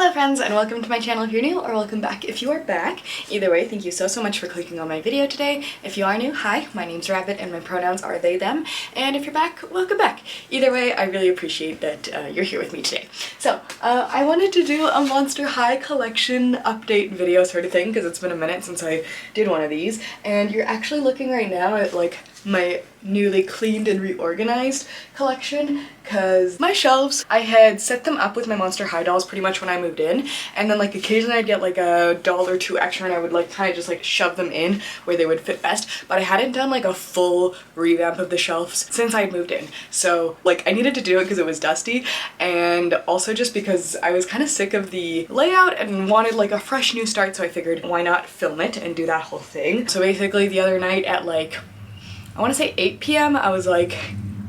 Hello friends, and welcome to my channel if you're new, or welcome back if you are back. Either way, thank you so much for clicking on my video today. If you are new, hi, my name's Rabbit and my pronouns are they, them, and if you're back, welcome back. Either way, I really appreciate that you're here with me today. So, I wanted to do a Monster High collection update video sort of thing, because it's been a minute since I did one of these, and you're actually looking right now at like my newly cleaned and reorganized collection, because my shelves, I had set them up with my Monster High dolls pretty much when I moved in, and then like occasionally I'd get like a doll or two extra and I would like kind of just like shove them in where they would fit best, but I hadn't done like a full revamp of the shelves since I had moved in. So like I needed to do it because it was dusty, and also just because I was kind of sick of the layout and wanted like a fresh new start, so I figured why not film it and do that whole thing. So basically the other night at like, I want to say 8 p.m. I was like,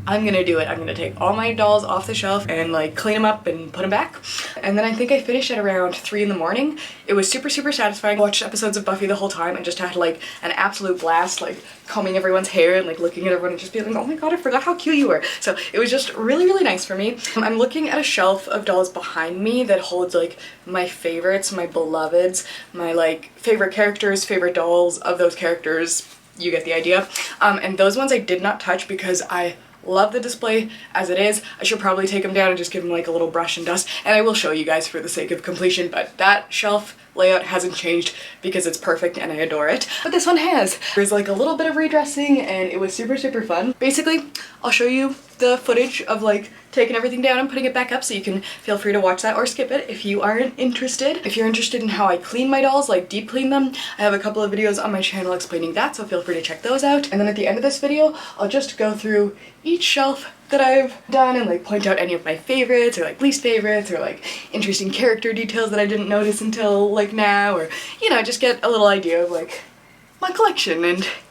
I'm gonna do it. I'm gonna take all my dolls off the shelf and like clean them up and put them back. And then I think I finished at around 3 in the morning. It was super satisfying. I watched episodes of Buffy the whole time and just had like an absolute blast, like combing everyone's hair and like looking at everyone and just being like, oh my god, I forgot how cute you were. So it was just really nice for me. I'm looking at a shelf of dolls behind me that holds like my favorites, my beloveds, my like favorite characters, favorite dolls of those characters. You get the idea. And those ones I did not touch because I love the display as it is. I should probably take them down and just give them like a little brush and dust, and I will show you guys for the sake of completion, but that shelf layout hasn't changed because it's perfect and I adore it. But this one has. There's like a little bit of redressing and it was super fun. Basically, I'll show you the footage of like taking everything down and putting it back up, so you can feel free to watch that or skip it if you aren't interested. If you're interested in how I clean my dolls, like deep clean them, I have a couple of videos on my channel explaining that, so feel free to check those out. And then at the end of this video, I'll just go through each shelf that I've done and like point out any of my favorites or like least favorites or like interesting character details that I didn't notice until like now, or you know, just get a little idea of like my collection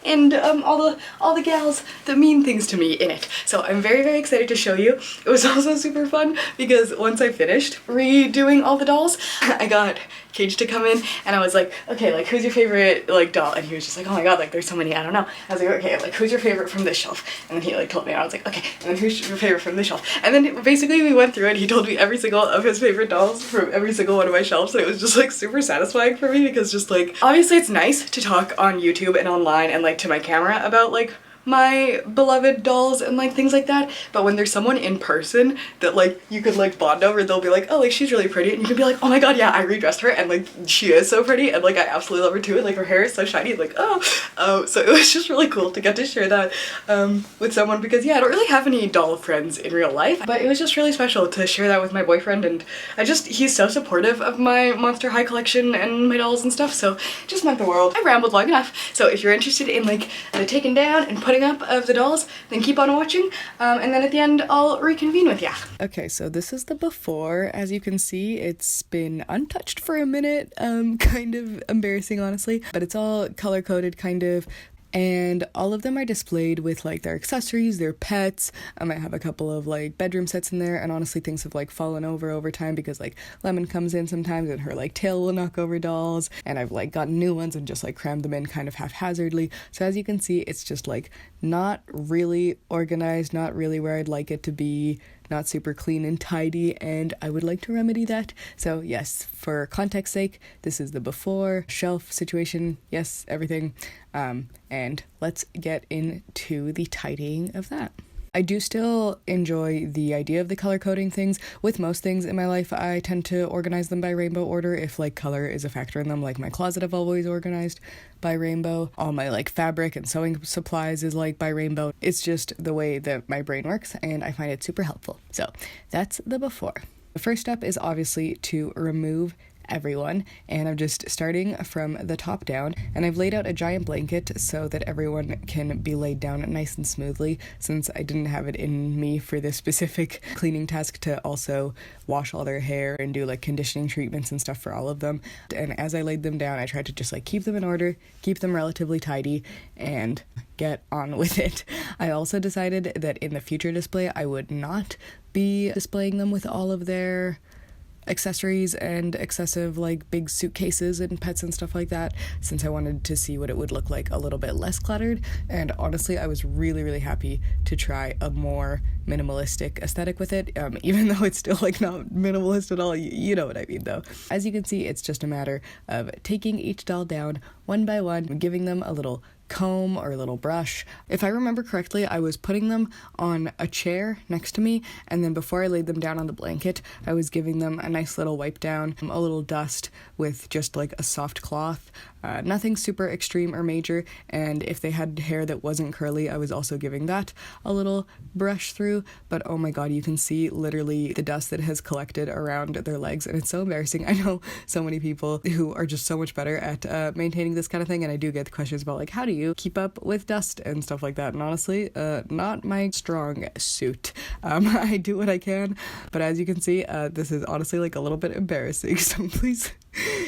and all the gals that mean things to me in it. So I'm very excited to show you. It was also super fun because once I finished redoing all the dolls, I got Cage to come in and I was like, okay, like who's your favorite like doll? And he was just like, oh my god, like there's so many, I don't know. I was like, okay, like who's your favorite from this shelf? And then he like told me, and I was like, okay, and then who's your favorite from this shelf? And then basically we went through it. He told me every single of his favorite dolls from every single one of my shelves, and it was just like super satisfying for me, because just like, obviously it's nice to talk on YouTube and online and like to my camera about like my beloved dolls and like things like that, but when there's someone in person that like you could like bond over, they'll be like, oh, like she's really pretty, and you can be like, oh my god, yeah, I redressed her and like she is so pretty and like I absolutely love her too, and like her hair is so shiny, like so it was just really cool to get to share that with someone, because yeah, I don't really have any doll friends in real life, but it was just really special to share that with my boyfriend, and he's so supportive of my Monster High collection and my dolls and stuff, so it just meant the world. I rambled long enough, so if you're interested in like the taking down and putting up of the dolls, then keep on watching, and then at the end I'll reconvene with ya. Okay, so this is the before. As you can see, it's been untouched for a minute, kind of embarrassing honestly, but it's all color-coded kind of, and all of them are displayed with like their accessories, their pets. I might have a couple of like bedroom sets in there, and honestly things have like fallen over time because like Lemon comes in sometimes and her like tail will knock over dolls, and I've like gotten new ones and just like crammed them in kind of haphazardly. So as you can see, it's just like not really organized, not really where I'd like it to be, not super clean and tidy, and I would like to remedy that. So yes, for context sake, this is the before shelf situation, yes, everything, and let's get into the tidying of that. I do still enjoy the idea of the color coding things. With most things in my life, I tend to organize them by rainbow order if like color is a factor in them. Like my closet I've always organized by rainbow. All my like fabric and sewing supplies is like by rainbow. It's just the way that my brain works, and I find it super helpful. So that's the before. The first step is obviously to remove everyone, and I'm just starting from the top down, and I've laid out a giant blanket so that everyone can be laid down nice and smoothly, since I didn't have it in me for this specific cleaning task to also wash all their hair and do like conditioning treatments and stuff for all of them. And as I laid them down, I tried to just like keep them in order, keep them relatively tidy, and get on with it. I also decided that in the future display I would not be displaying them with all of their accessories and excessive like big suitcases and pets and stuff like that, since I wanted to see what it would look like a little bit less cluttered. And honestly, I was really happy to try a more minimalistic aesthetic with it, even though it's still like not minimalist at all. You know what I mean though. As you can see, it's just a matter of taking each doll down one by one, giving them a little comb or a little brush. If I remember correctly, I was putting them on a chair next to me, and then before I laid them down on the blanket, I was giving them a nice little wipe down, a little dust with just like a soft cloth. Nothing super extreme or major, and if they had hair that wasn't curly, I was also giving that a little brush through. But oh my god, you can see literally the dust that has collected around their legs, and it's so embarrassing. I know so many people who are just so much better at maintaining this kind of thing, and I do get questions about like, how do you keep up with dust and stuff like that? And honestly, not my strong suit. I do what I can, but as you can see, this is honestly like a little bit embarrassing, so please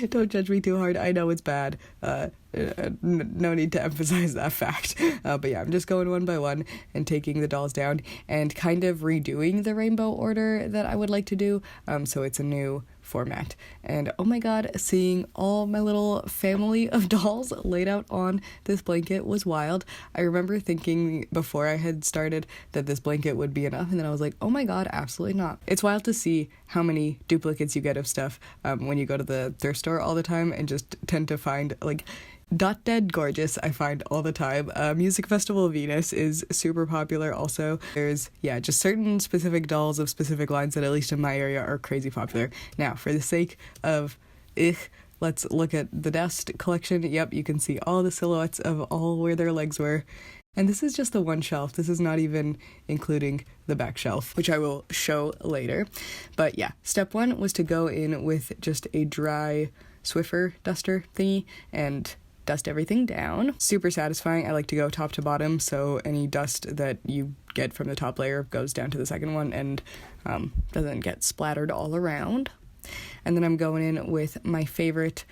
don't judge me too hard. I know it's bad. No need to emphasize that fact. But yeah, I'm just going one by one and taking the dolls down and kind of redoing the rainbow order that I would like to do. So it's a new format. And oh my god, seeing all my little family of dolls laid out on this blanket was wild. I remember thinking before I had started that this blanket would be enough, and then I was like, oh my god, absolutely not. It's wild to see how many duplicates you get of stuff when you go to the thrift store all the time and just tend to find like Dot Dead Gorgeous I find all the time. Music Festival Venus is super popular also. There's, just certain specific dolls of specific lines that at least in my area are crazy popular. Now, for the sake of let's look at the dust collection. Yep, you can see all the silhouettes of all where their legs were. And this is just the one shelf. This is not even including the back shelf, which I will show later. But yeah, step one was to go in with just a dry Swiffer duster thingy and dust everything down. Super satisfying. I like to go top to bottom, so any dust that you get from the top layer goes down to the second one and doesn't get splattered all around. And then I'm going in with my favorite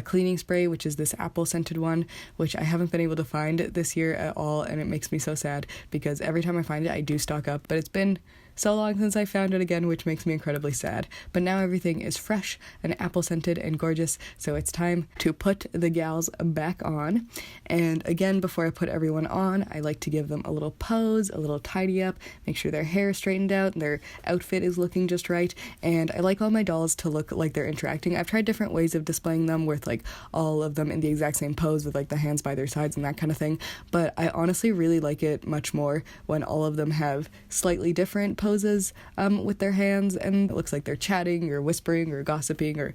cleaning spray, which is this apple scented one, which I haven't been able to find this year at all, and it makes me so sad because every time I find it I do stock up, but it's been so long since I found it again, which makes me incredibly sad. But now everything is fresh and apple scented and gorgeous, so it's time to put the gals back on. And again, before I put everyone on, I like to give them a little pose, a little tidy up, make sure their hair is straightened out, their outfit is looking just right, and I like all my dolls to look like they're interacting. I've tried different ways of displaying them with like all of them in the exact same pose with like the hands by their sides and that kind of thing, but I honestly really like it much more when all of them have slightly different poses with their hands, and it looks like they're chatting or whispering or gossiping or,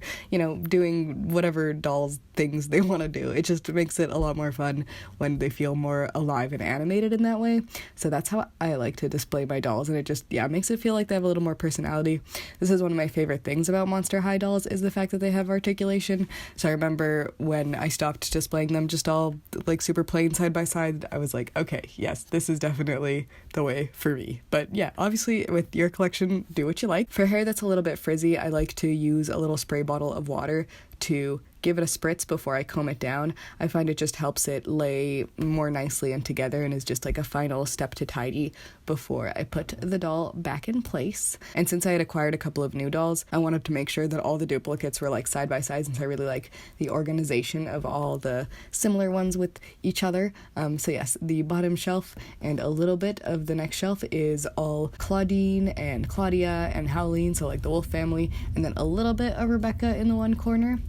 doing whatever dolls things they want to do. It just makes it a lot more fun when they feel more alive and animated in that way. So that's how I like to display my dolls, and it just, makes it feel like they have a little more personality. This is one of my favorite things about Monster High dolls, is the fact that they have articulation. So I remember when I stopped displaying them just all like super plain side by side, I was like, okay, yes, this is definitely the way for me. But yeah, obviously with your collection, do what you like. For hair that's a little bit frizzy, I like to use a little spray bottle of water to give it a spritz before I comb it down. I find it just helps it lay more nicely and together and is just like a final step to tidy before I put the doll back in place. And since I had acquired a couple of new dolls, I wanted to make sure that all the duplicates were like side by side, since I really like the organization of all the similar ones with each other. So yes, the bottom shelf and a little bit of the next shelf is all Claudine and Claudia and Howleen, so like the Wolf family, and then a little bit of Rebecca in the one corner.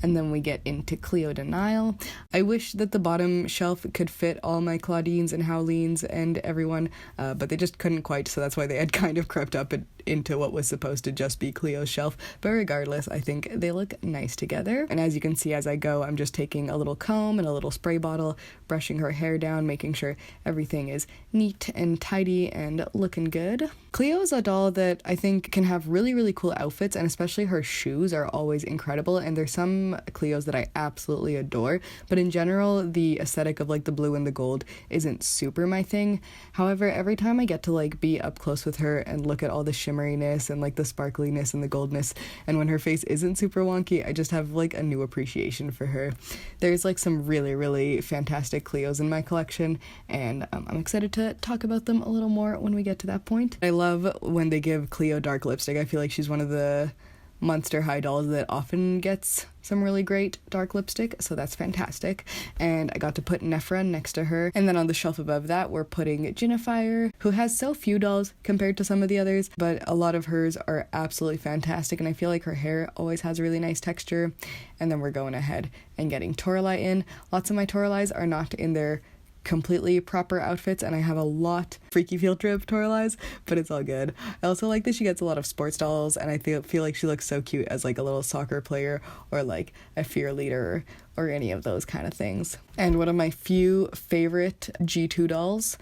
And then we get into Cleo Denial. I wish that the bottom shelf could fit all my Claudines and Howleens and everyone, but they just couldn't quite, so that's why they had kind of crept up into what was supposed to just be Cleo's shelf. But regardless, I think they look nice together. And as you can see as I go, I'm just taking a little comb and a little spray bottle, brushing her hair down, making sure everything is neat and tidy and looking good. Cleo is a doll that I think can have really, really cool outfits, and especially her shoes are always incredible, and there's some Cleos that I absolutely adore, but in general, the aesthetic of like the blue and the gold isn't super my thing. However, every time I get to like be up close with her and look at all the shimmeriness and like the sparkliness and the goldness, and when her face isn't super wonky, I just have like a new appreciation for her. There's like some really, really fantastic Cleos in my collection, and I'm excited to talk about them a little more when we get to that point. I love when they give Cleo dark lipstick. I feel like she's one of the Monster High dolls that often gets some really great dark lipstick, so that's fantastic. And I got to put Nephra next to her. And then on the shelf above that, we're putting Ginnifier, who has so few dolls compared to some of the others, but a lot of hers are absolutely fantastic, and I feel like her hair always has a really nice texture. And then we're going ahead and getting Toralei in. Lots of my Toraleis are not in their completely proper outfits, and I have a lot freaky field trip Toraleis, but it's all good. I also like that she gets a lot of sports dolls, and I feel like she looks so cute as like a little soccer player or like a fear leader or any of those kind of things. And one of my few favorite G2 dolls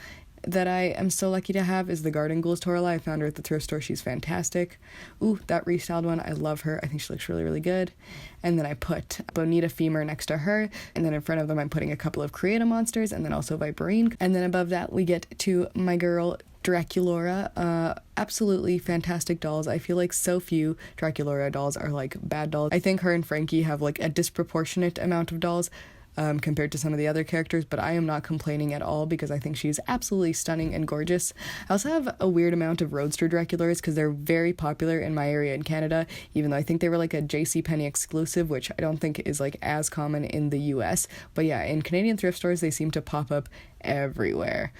that I am so lucky to have is the Garden Ghouls Toralei. I found her at the thrift store. She's fantastic. Ooh, that restyled one, I love her. I think she looks really, really good. And then I put Bonita Femur next to her, and then in front of them I'm putting a couple of Create-A Monsters, and then also Viperine. And then above that we get to my girl Draculaura. Absolutely fantastic dolls. I feel like so few Draculaura dolls are like bad dolls. I think her and Frankie have like a disproportionate amount of dolls compared to some of the other characters, but I am not complaining at all because I think she's absolutely stunning and gorgeous. I also have a weird amount of Roadster Draculars because they're very popular in my area in Canada, even though I think they were like a JCPenney exclusive, which I don't think is like as common in the US. But yeah, in Canadian thrift stores, they seem to pop up everywhere.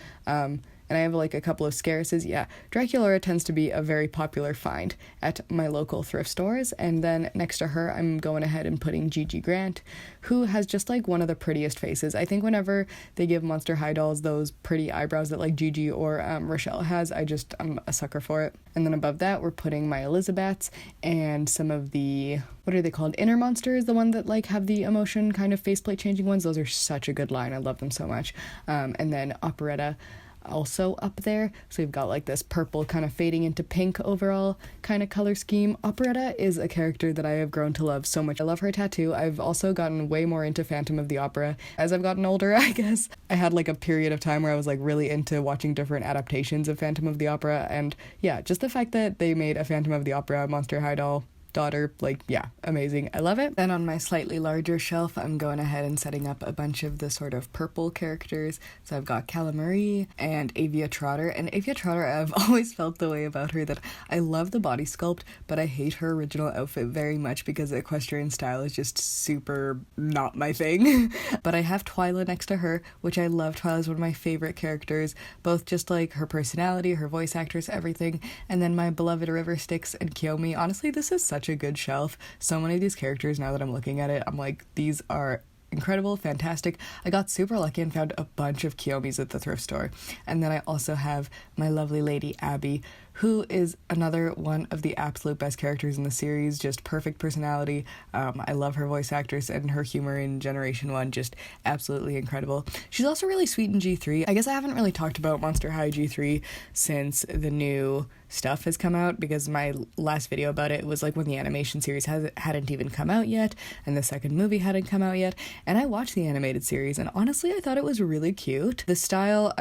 And I have like a couple of Scaruses. Yeah, Draculaura tends to be a very popular find at my local thrift stores. And then next to her, I'm going ahead and putting Gigi Grant, who has just like one of the prettiest faces. I think whenever they give Monster High dolls those pretty eyebrows that like Gigi or Rochelle has, I'm a sucker for it. And then above that, we're putting my Elizabeths and some of the, what are they called? Inner Monsters, the one that like have the emotion kind of faceplate changing ones. Those are such a good line. I love them so much. And then Operetta also up there, so we've got like this purple kind of fading into pink overall kind of color scheme. Operetta is a character that I have grown to love so much. I love her tattoo. I've also gotten way more into Phantom of the Opera as I've gotten older, I guess. I had like a period of time where I was like really into watching different adaptations of Phantom of the Opera, and yeah, just the fact that they made a Phantom of the Opera Monster High doll daughter, like, yeah, amazing. I love it. Then on my slightly larger shelf, I'm going ahead and setting up a bunch of the sort of purple characters. So I've got Calamari and Avia Trotter. And Avia Trotter, I've always felt the way about her that I love the body sculpt, but I hate her original outfit very much because the equestrian style is just super not my thing. But I have Twyla next to her, which I love. Twyla is one of my favorite characters, both just like her personality, her voice actress, everything. And then my beloved River Styx and Kiyomi. Honestly, this is such a good shelf. So many of these characters, now that I'm looking at it, I'm like, these are incredible, fantastic. I got super lucky and found a bunch of Kiyomis at the thrift store. And then I also have my lovely lady Abby, who is another one of the absolute best characters in the series. Just perfect personality. I love her voice actress, and her humor in Generation 1, just absolutely incredible. She's also really sweet in G3. I guess I haven't really talked about Monster High G3 since the new stuff has come out, because my last video about it was like when the animation series hadn't even come out yet, and the second movie hadn't come out yet, and I watched the animated series, and honestly I thought it was really cute. The style,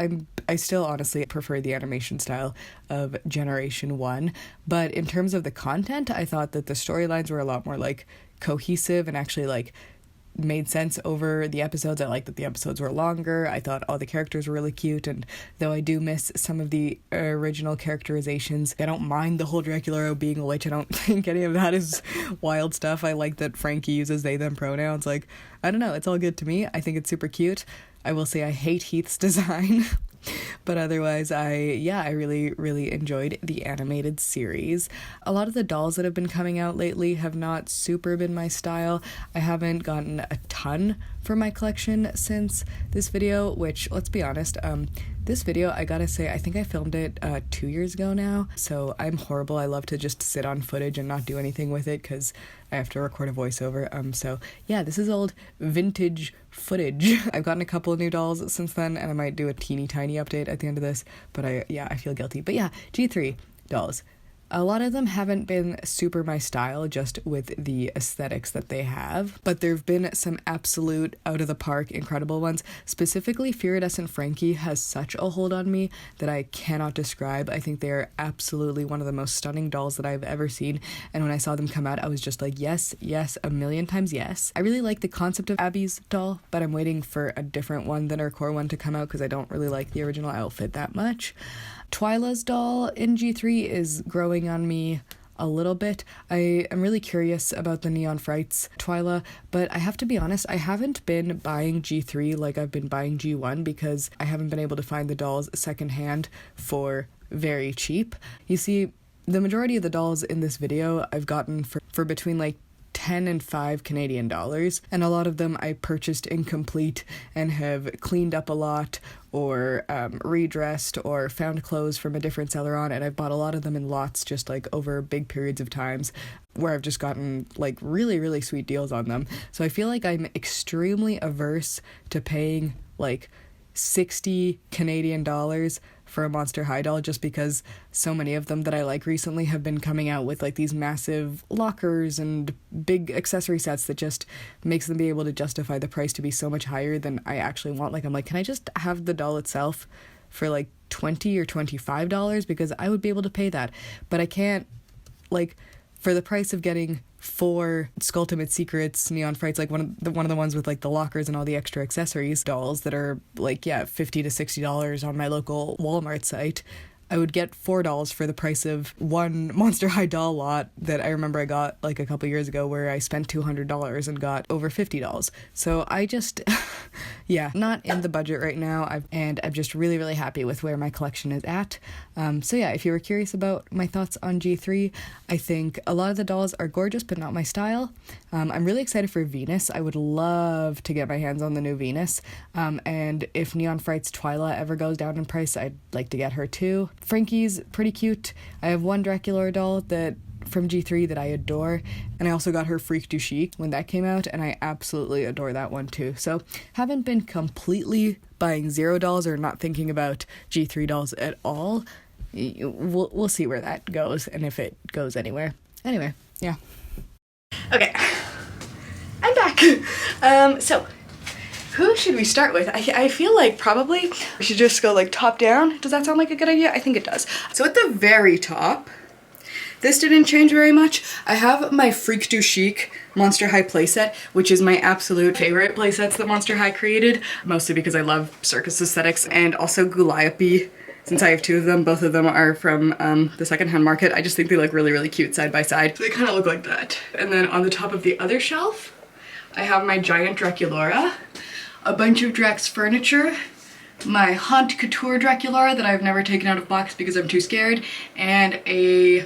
I still honestly prefer the animation style of Generation 1, but in terms of the content, I thought that the storylines were a lot more like cohesive and actually like made sense over the episodes. I liked that the episodes were longer. I thought all the characters were really cute, and though I do miss some of the original characterizations, I don't mind the whole Draculaura being a witch. I don't think any of that is wild stuff. I like that Frankie uses they them pronouns. Like, I don't know, it's all good to me. I think it's super cute. I will say I hate Heath's design. But otherwise, I really, really enjoyed the animated series. A lot of the dolls that have been coming out lately have not super been my style. I haven't gotten a ton for my collection since this video, which, let's be honest, this video, I gotta say, I think I filmed it 2 years ago now, so I'm horrible. I love to just sit on footage and not do anything with it because I have to record a voiceover. So yeah, this is old vintage footage. I've gotten a couple of new dolls since then, and I might do a teeny tiny update at the end of this, but I feel guilty. But yeah, G3 dolls. A lot of them haven't been super my style, just with the aesthetics that they have, but there have been some absolute out-of-the-park incredible ones. Specifically, Iridescent Frankie has such a hold on me that I cannot describe. I think they are absolutely one of the most stunning dolls that I've ever seen, and when I saw them come out, I was just like, yes, yes, a million times yes. I really like the concept of Abby's doll, but I'm waiting for a different one than her core one to come out because I don't really like the original outfit that much. Twyla's doll in G3 is growing on me a little bit. I am really curious about the Neon Frights Twyla, but I have to be honest, I haven't been buying G3 like I've been buying G1 because I haven't been able to find the dolls secondhand for very cheap. You see, the majority of the dolls in this video I've gotten for between like 10 and 5 Canadian dollars, and a lot of them I purchased incomplete and have cleaned up a lot or redressed or found clothes from a different seller on, and I've bought a lot of them in lots just like over big periods of times where I've just gotten like really, really sweet deals on them. So I feel like I'm extremely averse to paying like 60 Canadian dollars for a Monster High doll just because so many of them that I like recently have been coming out with like these massive lockers and big accessory sets that just makes them be able to justify the price to be so much higher than I actually want. Like I'm like, can I just have the doll itself for like $20 or $25 because I would be able to pay that, but I can't, like, for the price of getting 4 Skulltimate Secrets Neon Frights, like one of the ones with like the lockers and all the extra accessories dolls that are like, yeah, $50 to $60 on my local Walmart site, I would get $4 for the price of one Monster High doll lot that I remember I got like a couple years ago where I spent $200 and got over $50. So I just, yeah, not in the budget right now. I'm just really, really happy with where my collection is at. So yeah, if you were curious about my thoughts on G3, I think a lot of the dolls are gorgeous, but not my style. I'm really excited for Venus. I would love to get my hands on the new Venus. And if Neon Frights Twyla ever goes down in price, I'd like to get her too. Frankie's pretty cute. I have one Dracula doll from G3 that I adore, and I also got her Freak du Chic when that came out, and I absolutely adore that one too. So haven't been completely buying zero dolls or not thinking about G3 dolls at all. We'll see where that goes and if it goes anywhere. Anyway, yeah. Okay, I'm back. So who should we start with? I feel like probably we should just go like top down. Does that sound like a good idea? I think it does. So at the very top, this didn't change very much. I have my Freak du Chic Monster High playset, which is my absolute favorite playsets that Monster High created, mostly because I love circus aesthetics, and also Guliope. Since I have 2 of them, both of them are from the secondhand market. I just think they look really, really cute side by side. So they kind of look like that. And then on the top of the other shelf, I have my giant Draculaura, a bunch of Drax furniture, my Haunt Couture Draculaura that I've never taken out of box because I'm too scared, and a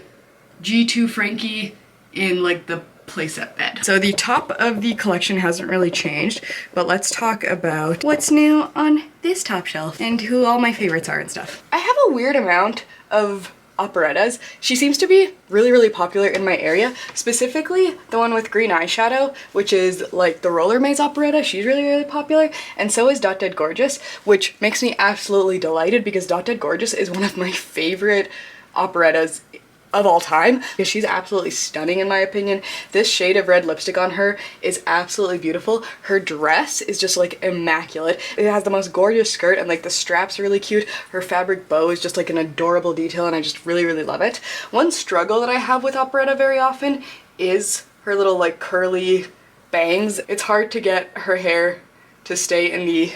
G2 Frankie in like the playset bed. So the top of the collection hasn't really changed, but let's talk about what's new on this top shelf and who all my favorites are and stuff. I have a weird amount of operettas. She seems to be really, really popular in my area, specifically the one with green eyeshadow, which is like the Roller Maze operetta. She's really, really popular, and so is Dot Dead Gorgeous, which makes me absolutely delighted because Dot Dead Gorgeous is one of my favorite operettas of all time because she's absolutely stunning in my opinion. This shade of red lipstick on her is absolutely beautiful. Her dress is just like immaculate. It has the most gorgeous skirt and like the straps are really cute. Her fabric bow is just like an adorable detail and I just really, really love it. One struggle that I have with operetta very often is her little like curly bangs. It's hard to get her hair to stay in the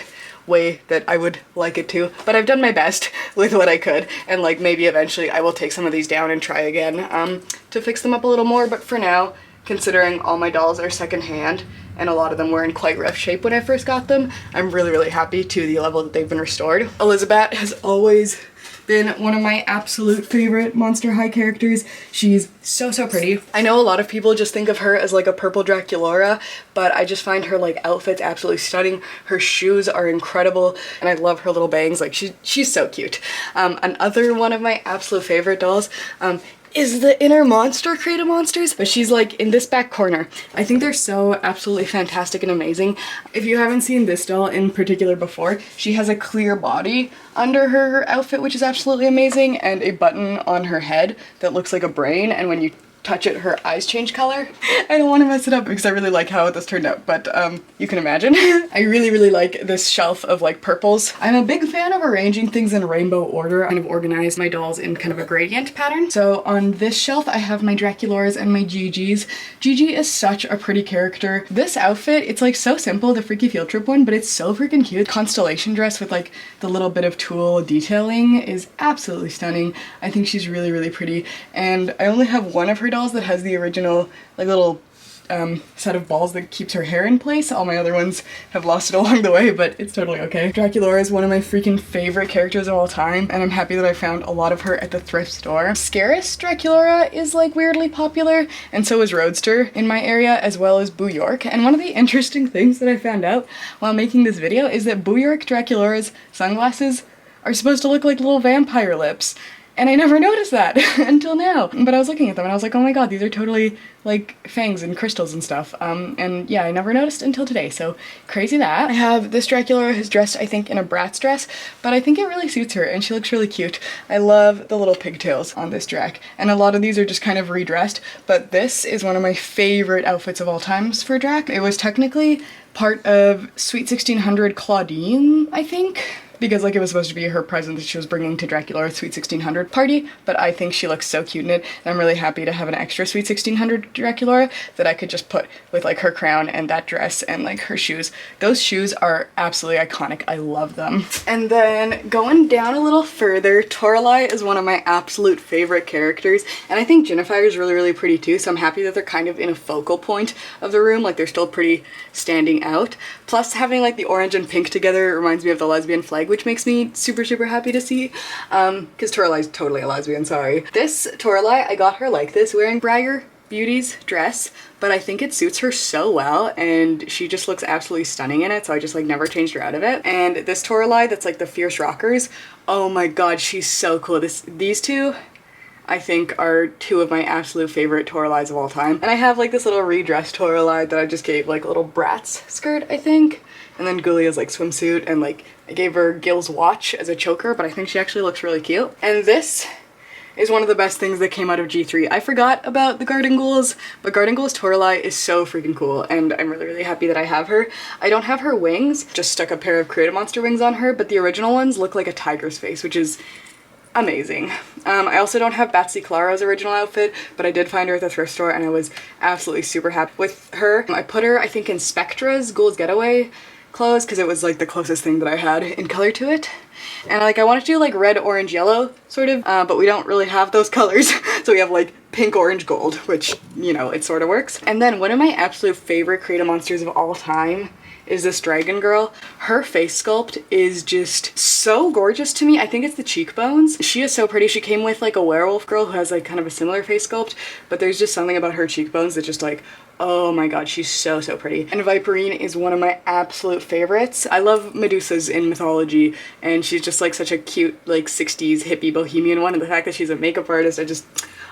way that I would like it to, but I've done my best with what I could, and like maybe eventually I will take some of these down and try again to fix them up a little more. But for now, considering all my dolls are secondhand and a lot of them were in quite rough shape when I first got them, I'm really, really happy to the level that they've been restored. Elizabeth has always been one of my absolute favorite Monster High characters. She's so, so pretty. I know a lot of people just think of her as like a purple Draculaura, but I just find her like outfits absolutely stunning. Her shoes are incredible, and I love her little bangs. Like she's so cute. Another one of my absolute favorite dolls is the Inner Monster Creative Monsters, but she's like in this back corner. I think they're so absolutely fantastic and amazing. If you haven't seen this doll in particular before, she has a clear body under her outfit, which is absolutely amazing, and a button on her head that looks like a brain, and when you touch it, her eyes change color. I don't want to mess it up because I really like how this turned out, but you can imagine. I really, really like this shelf of like purples. I'm a big fan of arranging things in rainbow order. I kind of organize my dolls in kind of a gradient pattern. So on this shelf, I have my Draculauras and my Gigi's. Gigi is such a pretty character. This outfit, it's like so simple, the Freaky Field Trip one, but it's so freaking cute. Constellation dress with like the little bit of tulle detailing is absolutely stunning. I think she's really, really pretty, and I only have one of her dolls that has the original like little set of balls that keeps her hair in place. All my other ones have lost it along the way, but it's totally okay. Draculaura is one of my freaking favorite characters of all time, and I'm happy that I found a lot of her at the thrift store. Scarus Draculaura is like weirdly popular, and so is Roadster in my area, as well as Boo York. And one of the interesting things that I found out while making this video is that Boo York Draculaura's sunglasses are supposed to look like little vampire lips. And I never noticed that until now. But I was looking at them and I was like, oh my god, these are totally like fangs and crystals and stuff. And yeah, I never noticed until today, so crazy that. I have this Draculaura who's dressed, I think, in a Bratz dress, but I think it really suits her and she looks really cute. I love the little pigtails on this Drac, and a lot of these are just kind of redressed, but this is one of my favorite outfits of all times for Drac. It was technically part of Sweet 1600 Claudine, I think, because like it was supposed to be her present that she was bringing to Draculaura's Sweet 1600 party, but I think she looks so cute in it, and I'm really happy to have an extra Sweet 1600 Draculaura that I could just put with like her crown and that dress and like her shoes. Those shoes are absolutely iconic. I love them. And then going down a little further, Toralei is one of my absolute favorite characters, and I think Jennifer is really, really pretty too, so I'm happy that they're kind of in a focal point of the room, like they're still pretty standing out. Plus having like the orange and pink together reminds me of the lesbian flag, which makes me super, super happy to see, because Toralei's totally a lesbian, sorry. This Toralei, I got her like this, wearing Briar Beauty's dress, but I think it suits her so well, and she just looks absolutely stunning in it, so I just like never changed her out of it. And this Toralei that's like the Fierce Rockers, oh my god, she's so cool. These two, I think, are two of my absolute favorite Toraleis of all time. And I have like this little redressed Toralei that I just gave like a little Bratz skirt, I think. And then Gulia's like swimsuit, and like I gave her Gil's watch as a choker, but I think she actually looks really cute. And this is one of the best things that came out of G3. I forgot about the Garden Ghouls, but Garden Ghouls Toralei is so freaking cool, and I'm really, really happy that I have her. I don't have her wings, just stuck a pair of Creative Monster wings on her, but the original ones look like a tiger's face, which is amazing. I also don't have Batsy Clara's original outfit, but I did find her at the thrift store and I was absolutely super happy with her. I put her, I think, in Spectra's Ghoul's Getaway clothes because it was like the closest thing that I had in color to it. And like I wanted to do like red, orange, yellow sort of, but we don't really have those colors. So we have like pink, orange, gold, which, you know, it sort of works. And then one of my absolute favorite Creative Monsters of all time is this dragon girl. Her face sculpt is just so gorgeous to me. I think it's the cheekbones. She is so pretty. She came with like a werewolf girl who has like kind of a similar face sculpt, but there's just something about her cheekbones that just like, oh my god, she's so, so pretty. And Viperine is one of my absolute favorites. I love Medusas in mythology, and she's just like such a cute like 60s hippie bohemian one, and the fact that she's a makeup artist,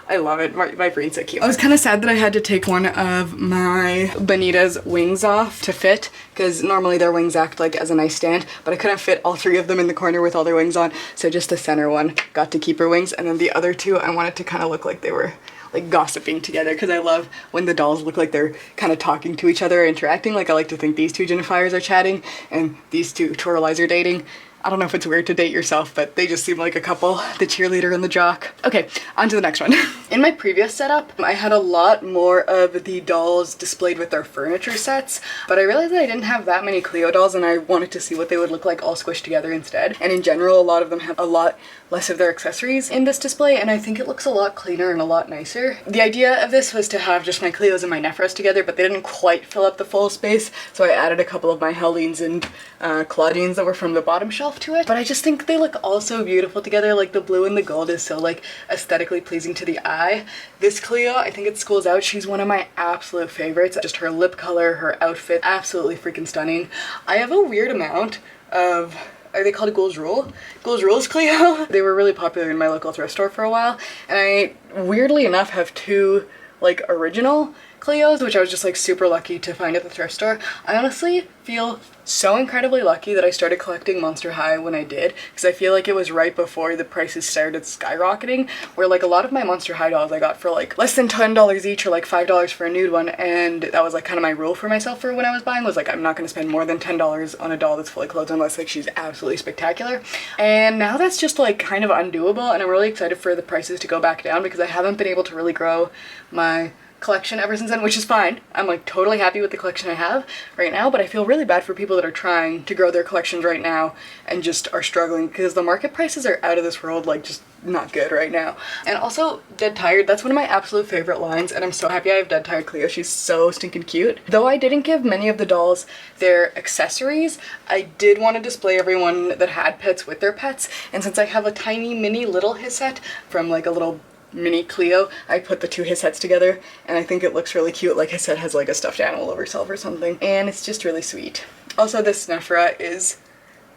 I love it. Viperine's so cute. I was kind of sad that I had to take one of my Bonita's wings off to fit, because normally their wings act like as a nightstand, but I couldn't fit all three of them in the corner with all their wings on, so just the center one got to keep her wings, and then the other two I wanted to kind of look like they were like gossiping together, because I love when the dolls look like they're kind of talking to each other, interacting. Like I like to think these two Jennifiers are chatting and these two Toraleis are dating. I don't know if it's weird to date yourself, but they just seem like a couple, the cheerleader and the jock. Okay, on to the next one. In my previous setup, I had a lot more of the dolls displayed with their furniture sets, but I realized that I didn't have that many Cleo dolls, and I wanted to see what they would look like all squished together instead. And in general, a lot of them have a lot less of their accessories in this display, and I think it looks a lot cleaner and a lot nicer. The idea of this was to have just my Cleos and my Nephros together, but they didn't quite fill up the full space, so I added a couple of my Hellenes and Claudines that were from the bottom shelf to it. But I just think they look all so beautiful together. Like the blue and the gold is so like aesthetically pleasing to the eye. This Cleo, I think it schools out. She's one of my absolute favorites. Just her lip color, her outfit, absolutely freaking stunning. I have a weird amount of, are they called Ghouls Rule? Ghouls Rule's Cleo. They were really popular in my local thrift store for a while, and I, weirdly enough, have two like original Cleos, which I was just like super lucky to find at the thrift store. I honestly feel so incredibly lucky that I started collecting Monster High when I did, because I feel like it was right before the prices started skyrocketing, where like a lot of my Monster High dolls I got for like less than $10 each, or like $5 for a nude one, and that was like kind of my rule for myself for when I was buying, was like I'm not going to spend more than $10 on a doll that's fully clothed unless like she's absolutely spectacular. And now that's just like kind of undoable, and I'm really excited for the prices to go back down, because I haven't been able to really grow my collection ever since then, which is fine. I'm like totally happy with the collection I have right now, but I feel really bad for people that are trying to grow their collections right now and just are struggling because the market prices are out of this world, like just not good right now. And also Dead Tired, that's one of my absolute favorite lines, and I'm so happy I have Dead Tired Cleo. She's so stinking cute. Though I didn't give many of the dolls their accessories, I did want to display everyone that had pets with their pets, and since I have a tiny mini little his set from like a little mini Cleo, I put the two his sets together, and I think it looks really cute. Like I said, has like a stuffed animal of herself or something, and it's just really sweet. Also, this Nephra is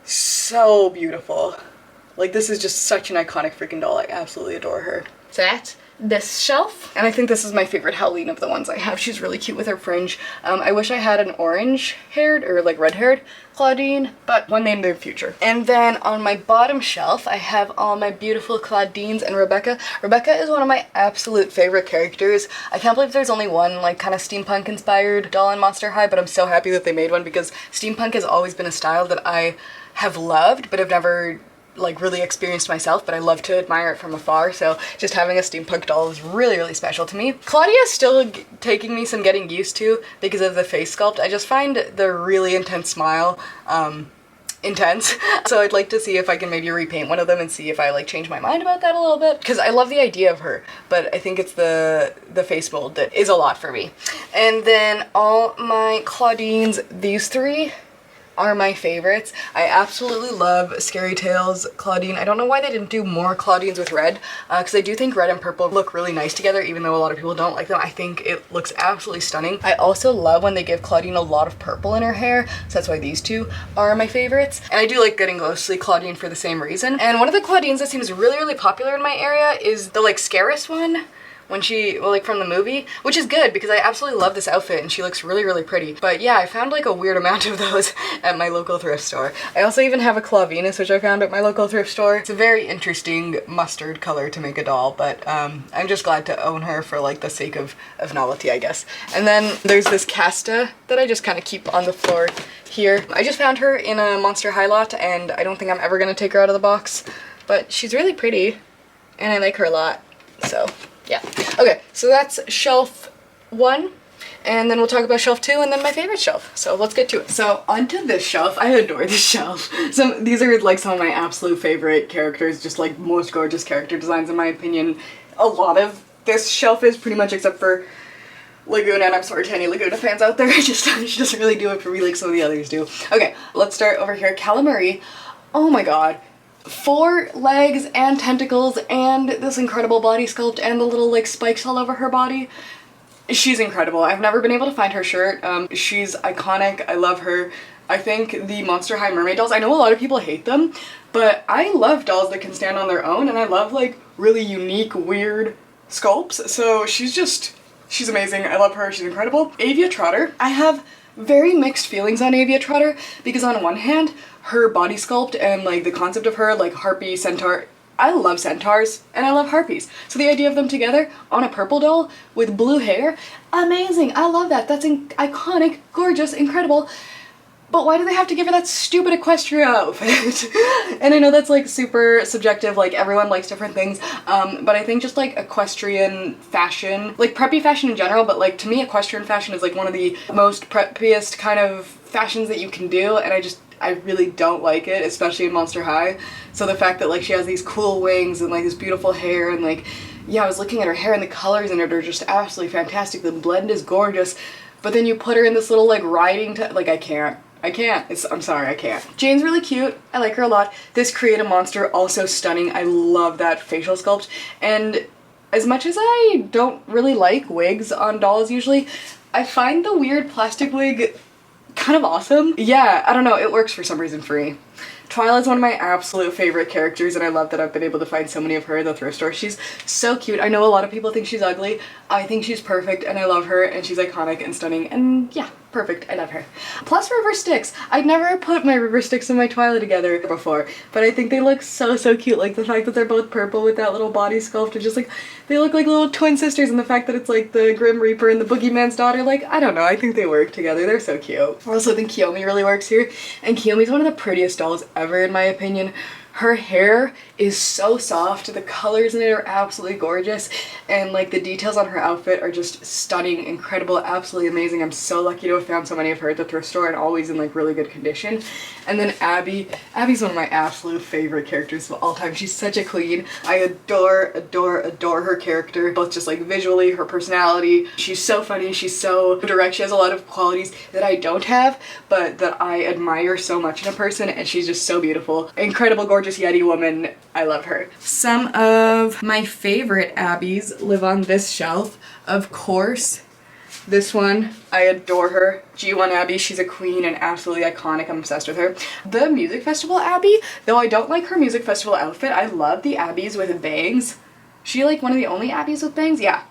so beautiful. Like, this is just such an iconic freaking doll. I absolutely adore her. So that's this shelf, and I think this is my favorite Halloween of the ones I have. She's really cute with her fringe. I wish I had an orange-haired or like red-haired Claudine, but one day in the future. And then on my bottom shelf, I have all my beautiful Claudines and Rebecca. Rebecca is one of my absolute favorite characters. I can't believe there's only one like kind of steampunk inspired doll in Monster High, but I'm so happy that they made one because steampunk has always been a style that I have loved, but have never like really experienced myself, but I love to admire it from afar, so just having a steampunk doll is really, really special to me. Claudia is still taking me some getting used to because of the face sculpt. I just find the really intense smile intense, so I'd like to see if I can maybe repaint one of them and see if I like change my mind about that a little bit, because I love the idea of her, but I think it's the face mold that is a lot for me. And then all my Claudines, these three are my favorites. I absolutely love Scary Tales Claudine. I don't know why they didn't do more Claudines with red, because I do think red and purple look really nice together, even though a lot of people don't like them. I think it looks absolutely stunning. I also love when they give Claudine a lot of purple in her hair, so that's why these two are my favorites. And I do like getting Ghostly Claudine for the same reason. And one of the Claudines that seems really, really popular in my area is the like Scarus one, when she, well, like from the movie, which is good because I absolutely love this outfit and she looks really, really pretty. But yeah, I found like a weird amount of those at my local thrift store. I also even have a Claw Venus, which I found at my local thrift store. It's a very interesting mustard color to make a doll, but I'm just glad to own her for like the sake of novelty, I guess. And then there's this Casta that I just kind of keep on the floor here. I just found her in a Monster High lot and I don't think I'm ever gonna take her out of the box, but she's really pretty and I like her a lot, so yeah. Okay, so that's shelf 1, and then we'll talk about shelf 2 and then my favorite shelf. So let's get to it. So onto this shelf. I adore this shelf. These are like some of my absolute favorite characters, just like most gorgeous character designs in my opinion. A lot of this shelf is pretty much except for Laguna, and I'm sorry to any Laguna fans out there. She doesn't really do it for me like some of the others do. Okay, let's start over here. Calamari. Oh my god. 4 legs and tentacles and this incredible body sculpt and the little like spikes all over her body. She's incredible. I've never been able to find her shirt. She's iconic. I love her. I think the Monster High mermaid dolls, I know a lot of people hate them, but I love dolls that can stand on their own, and I love like really unique, weird sculpts. So she's amazing. I love her. She's incredible. Avia Trotter. I have very mixed feelings on Avia Trotter because on one hand, her body sculpt and like the concept of her, like harpy, centaur, I love centaurs and I love harpies. So the idea of them together on a purple doll with blue hair, amazing. I love that. That's iconic, gorgeous, incredible. But why do they have to give her that stupid equestria outfit? And I know that's like super subjective, like everyone likes different things, but I think just like equestrian fashion, like preppy fashion in general, but like to me equestrian fashion is like one of the most preppiest kind of fashions that you can do, and I really don't like it, especially in Monster High. So the fact that like she has these cool wings and like this beautiful hair and like, yeah, I was looking at her hair and the colors in it are just absolutely fantastic. The blend is gorgeous, but then you put her in this little like riding, like I can't. I'm sorry, I can't. Jane's really cute. I like her a lot. This Create a Monster, also stunning. I love that facial sculpt. And as much as I don't really like wigs on dolls usually, I find the weird plastic wig kind of awesome. Yeah, I don't know, it works for some reason for me. Twyla is one of my absolute favorite characters, and I love that I've been able to find so many of her at the thrift store. She's so cute. I know a lot of people think she's ugly. I think she's perfect, and I love her, and she's iconic and stunning, and yeah, perfect. I love her. Plus River Styx. I'd never put my River Styx and my Twyla together before, but I think they look so, so cute. Like the fact that they're both purple with that little body sculpt, and just like, they look like little twin sisters, and the fact that it's like the Grim Reaper and the Boogeyman's daughter, like, I don't know, I think they work together. They're so cute. I also think Kiyomi really works here, and Kiyomi's one of the prettiest dolls ever in my opinion. Her hair is so soft, the colors in it are absolutely gorgeous, and like the details on her outfit are just stunning, incredible, absolutely amazing. I'm so lucky to have found so many of her at the thrift store and always in like really good condition. And then Abby's one of my absolute favorite characters of all time. She's such a queen. I adore her character, both just like visually, her personality. She's so funny, she's so direct, she has a lot of qualities that I don't have, but that I admire so much in a person, and she's just so beautiful. Incredible, gorgeous Yeti woman. I love her. Some of my favorite Abbies live on this shelf. Of course, this one, I adore her. G1 Abby, she's a queen and absolutely iconic. I'm obsessed with her. The Music Festival Abby, though I don't like her Music Festival outfit, I love the Abbies with bangs. She like one of the only Abbies with bangs? Yeah.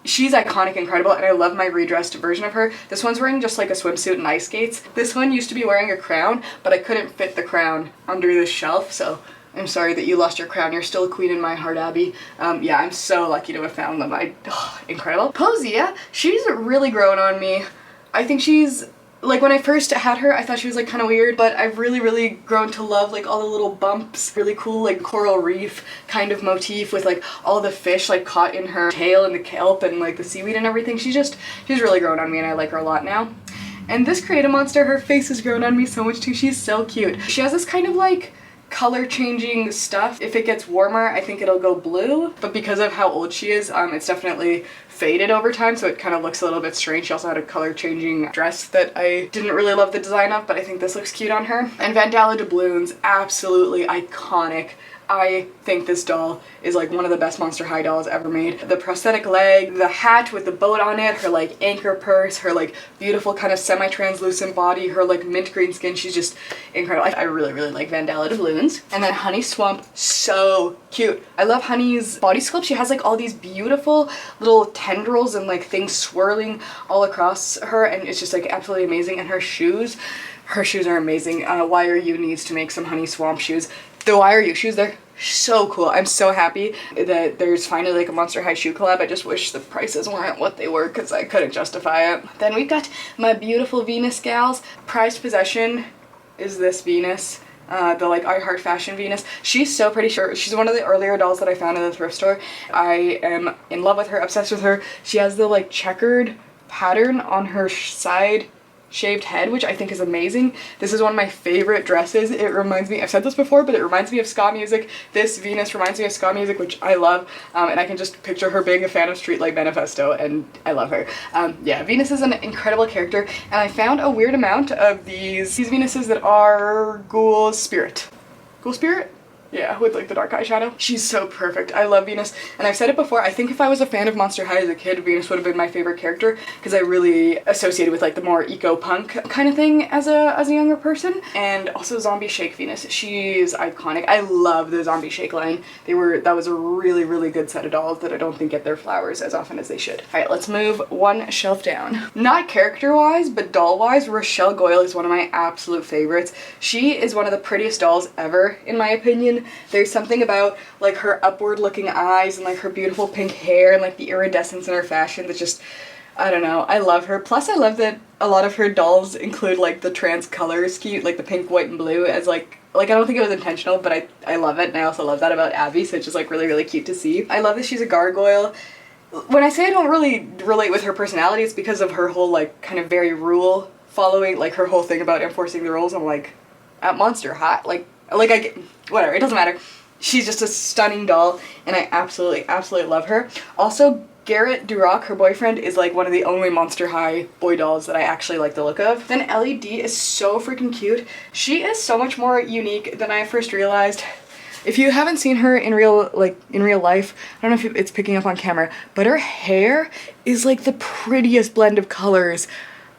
She's iconic, incredible, and I love my redressed version of her. This one's wearing just like a swimsuit and ice skates. This one used to be wearing a crown, but I couldn't fit the crown under this shelf, so I'm sorry that you lost your crown. You're still a queen in my heart, Abby. Yeah, I'm so lucky to have found them. Incredible. Posea, she's really grown on me. I think she's, like when I first had her, I thought she was like kind of weird, but I've really grown to love like all the little bumps, really cool like coral reef kind of motif with like all the fish like caught in her tail and the kelp and like the seaweed and everything. She's really grown on me and I like her a lot now. And this Create-A-Monster, her face has grown on me so much too. She's so cute. She has this kind of like color changing stuff. If it gets warmer, I think it'll go blue, but because of how old she is, it's definitely faded over time, so it kind of looks a little bit strange. She also had a color changing dress that I didn't really love the design of, but I think this looks cute on her. And Vandala doubloons, absolutely iconic. I think this doll is like one of the best Monster High dolls ever made. The prosthetic leg, the hat with the boat on it, her like anchor purse, her like beautiful kind of semi-translucent body, her like mint green skin, she's just incredible. I really like Vandala doubloons. And then Honey Swamp, so cute. I love Honey's body sculpt. She has like all these beautiful little tendrils and like things swirling all across her, and it's just like absolutely amazing. And her shoes are amazing. YRU needs to make some Honey Swamp shoes. The YRU shoes, they're so cool. I'm so happy that there's finally like a Monster High shoe collab. I just wish the prices weren't what they were because I couldn't justify it. Then we've got my beautiful Venus gals. Prized possession is this Venus. The like I Heart Fashion Venus. She's so pretty. She's one of the earlier dolls that I found in the thrift store. I am in love with her, obsessed with her. She has the like checkered pattern on her side shaved head, which I think is amazing. This is one of my favorite dresses. It reminds me, I've said this before, but it reminds me of ska music. This Venus reminds me of ska music, which I love, and I can just picture her being a fan of Streetlight Manifesto, and I love her. Yeah, Venus is an incredible character, and I found a weird amount of these Venuses that are Ghoul Spirit. Ghoul Spirit? Yeah, with like the dark eyeshadow. She's so perfect. I love Venus, and I've said it before, I think if I was a fan of Monster High as a kid, Venus would have been my favorite character because I really associated with like the more eco-punk kind of thing as a younger person. And also Zombie Shake Venus. She's iconic. I love the Zombie Shake line. That was a really good set of dolls that I don't think get their flowers as often as they should. Alright, let's move one shelf down. Not character-wise, but doll-wise, Rochelle Goyle is one of my absolute favorites. She is one of the prettiest dolls ever, in my opinion. There's something about like her upward looking eyes and like her beautiful pink hair and like the iridescence in her fashion that just, I don't know, I love her. Plus I love that a lot of her dolls include like the trans color scheme, like the pink, white, and blue as like I don't think it was intentional, but I love it, and I also love that about Abby, so it's just like really cute to see. I love that she's a gargoyle. When I say I don't really relate with her personality, it's because of her whole like kind of very rule following, like her whole thing about enforcing the rules. I'm like, at Monster High, like I get, whatever, it doesn't matter. She's just a stunning doll, and I absolutely love her. Also, Garrett Durock, her boyfriend, is like one of the only Monster High boy dolls that I actually like the look of. Then LED is so freaking cute. She is so much more unique than I first realized. If you haven't seen her in real life, I don't know if it's picking up on camera, but her hair is like the prettiest blend of colors.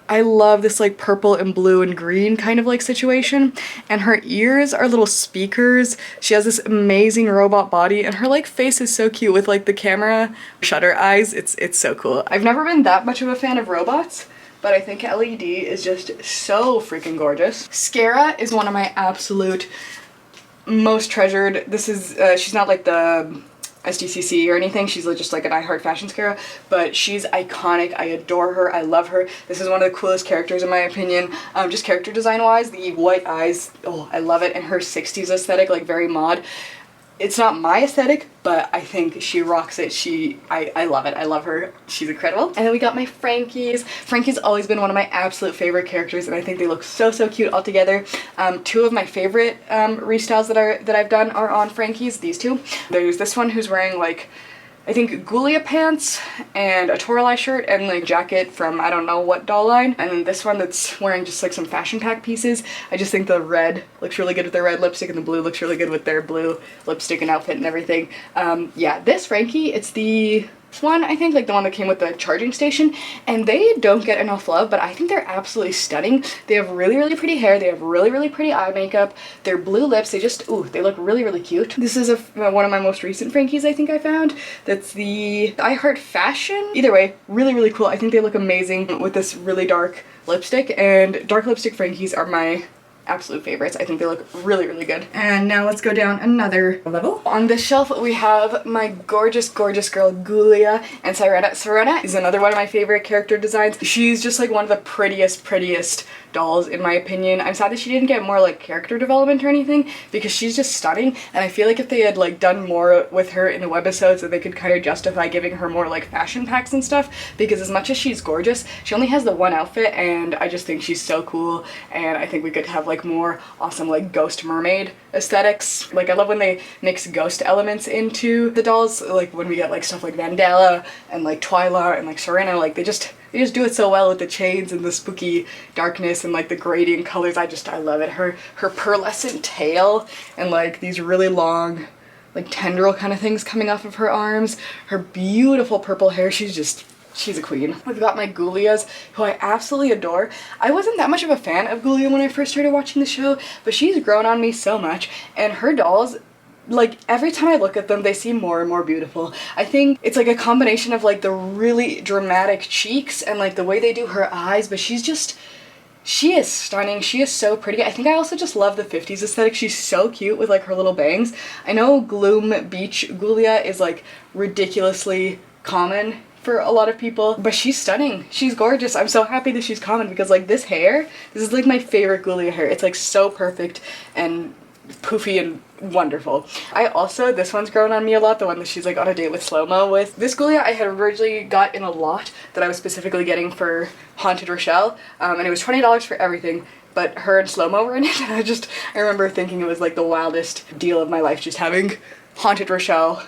I love this like purple and blue and green kind of like situation, and her ears are little speakers. She has this amazing robot body, and her like face is so cute with like the camera shutter eyes. It's so cool. I've never been that much of a fan of robots, but I think LED is just so freaking gorgeous. Scara is one of my absolute most treasured. This is she's not like the SDCC or anything. She's just like an I Heart Fashion Scara, but she's iconic. I adore her. I love her. This is one of the coolest characters in my opinion. Just character design wise, the white eyes, oh, I love it. And her 60s aesthetic, like very mod. It's not my aesthetic, but I think she rocks it. I love it. I love her. She's incredible. And then we got my Frankies. Frankie's always been one of my absolute favorite characters, and I think they look so cute all together. Two of my favorite restyles that I've done are on Frankies. These two. There's this one who's wearing like, I think Ghoulia pants and a Toralei shirt and like jacket from I don't know what doll line. And then this one that's wearing just like some fashion pack pieces. I just think the red looks really good with their red lipstick and the blue looks really good with their blue lipstick and outfit and everything. Yeah, this Frankie, it's the one, I think, like the one that came with the charging station, and they don't get enough love, but I think they're absolutely stunning. They have really pretty hair, they have really pretty eye makeup, their blue lips, they just, ooh, they look really cute. This is one of my most recent Frankies I think I found. That's the I Heart Fashion. Either way, really cool. I think they look amazing with this really dark lipstick, and dark lipstick Frankies are my absolute favorites. I think they look really good. And now let's go down another level. On this shelf we have my gorgeous girl Ghoulia and Sirena. Sirena is another one of my favorite character designs. She's just like one of the prettiest dolls in my opinion. I'm sad that she didn't get more like character development or anything because she's just stunning, and I feel like if they had like done more with her in the webisodes that they could kind of justify giving her more like fashion packs and stuff, because as much as she's gorgeous, she only has the one outfit, and I just think she's so cool, and I think we could have like more awesome like ghost mermaid aesthetics. Like I love when they mix ghost elements into the dolls, like when we get like stuff like Vandala and like Twyla and like Serena, like they just do it so well with the chains and the spooky darkness and like the gradient colors. I love it. Her pearlescent tail and like these really long like tendril kind of things coming off of her arms. Her beautiful purple hair. She's a queen. We've got my Ghoulias, who I absolutely adore. I wasn't that much of a fan of Ghoulia when I first started watching the show, but she's grown on me so much, and her dolls, like every time I look at them, they seem more and more beautiful. I think it's like a combination of like the really dramatic cheeks and like the way they do her eyes, but she is stunning. She is so pretty. I think I also just love the 50s aesthetic. She's so cute with like her little bangs. I know Gloom Beach Ghoulia is like ridiculously common for a lot of people, but she's stunning. She's gorgeous. I'm so happy that she's common because like this hair, this is like my favorite Ghoulia hair. It's like so perfect and poofy and wonderful. This one's grown on me a lot, the one that she's like on a date with Slow-Mo with. This Ghoulia I had originally got in a lot that I was specifically getting for Haunted Rochelle, and it was $20 for everything, but her and Slow-Mo were in it, and I remember thinking it was like the wildest deal of my life, just having Haunted Rochelle,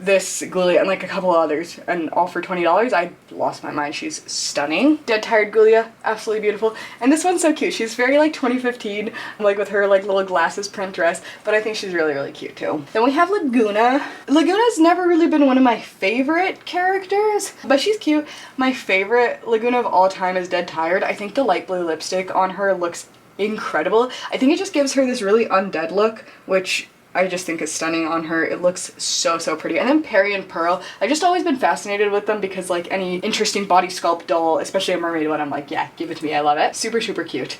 this Ghoulia, and like a couple others, and all for $20. I lost my mind. She's stunning. Dead Tired Ghoulia, absolutely beautiful. And this one's so cute. She's very like 2015, like with her like little glasses print dress, but I think she's really cute too. Then we have Laguna. Laguna's never really been one of my favorite characters, but she's cute. My favorite Laguna of all time is Dead Tired. I think the light blue lipstick on her looks incredible. I think it just gives her this really undead look, which I just think is stunning on her. It looks so pretty. And then Perry and Pearl, I've just always been fascinated with them because like any interesting body sculpt doll, especially a mermaid one, I'm like, yeah, give it to me, I love it. Super cute.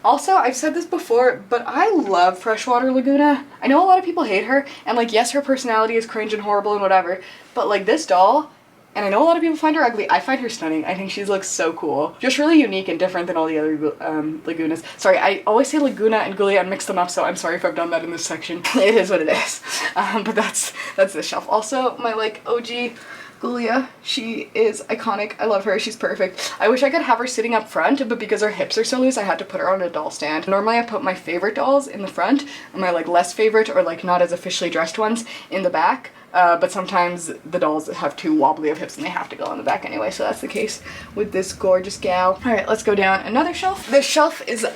Also, I've said this before, but I love Freshwater Laguna. I know a lot of people hate her, and like, yes, her personality is cringe and horrible and whatever, but like this doll, and I know a lot of people find her ugly, I find her stunning. I think she looks so cool. Just really unique and different than all the other Lagunas. Sorry, I always say Laguna and Ghoulia and mix them up, so I'm sorry if I've done that in this section. It is what it is. But that's this shelf. Also, my like OG Ghoulia, she is iconic. I love her. She's perfect. I wish I could have her sitting up front, but because her hips are so loose, I had to put her on a doll stand. Normally I put my favorite dolls in the front and my like less favorite or like not as officially dressed ones in the back. But sometimes the dolls have too wobbly of hips and they have to go on the back anyway, so that's the case with this gorgeous gal. Alright, let's go down another shelf. This shelf is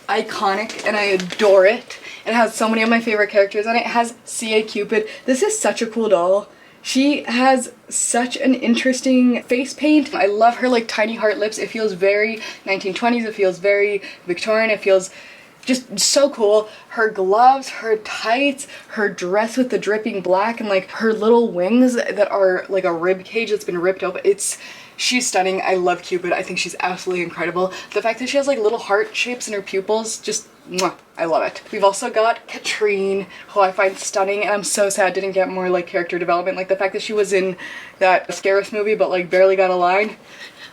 iconic and I adore it. It has so many of my favorite characters on it. It has C.A. Cupid. This is such a cool doll. She has such an interesting face paint. I love her like tiny heart lips. It feels very 1920s. It feels very Victorian. It feels just so cool. Her gloves, her tights, her dress with the dripping black, and like her little wings that are like a rib cage that's been ripped open. She's stunning. I love Cupid. I think she's absolutely incredible. The fact that she has like little heart shapes in her pupils, just mwah, I love it. We've also got Katrine, who I find stunning, and I'm so sad didn't get more like character development. Like the fact that she was in that Scarif movie but like barely got a line.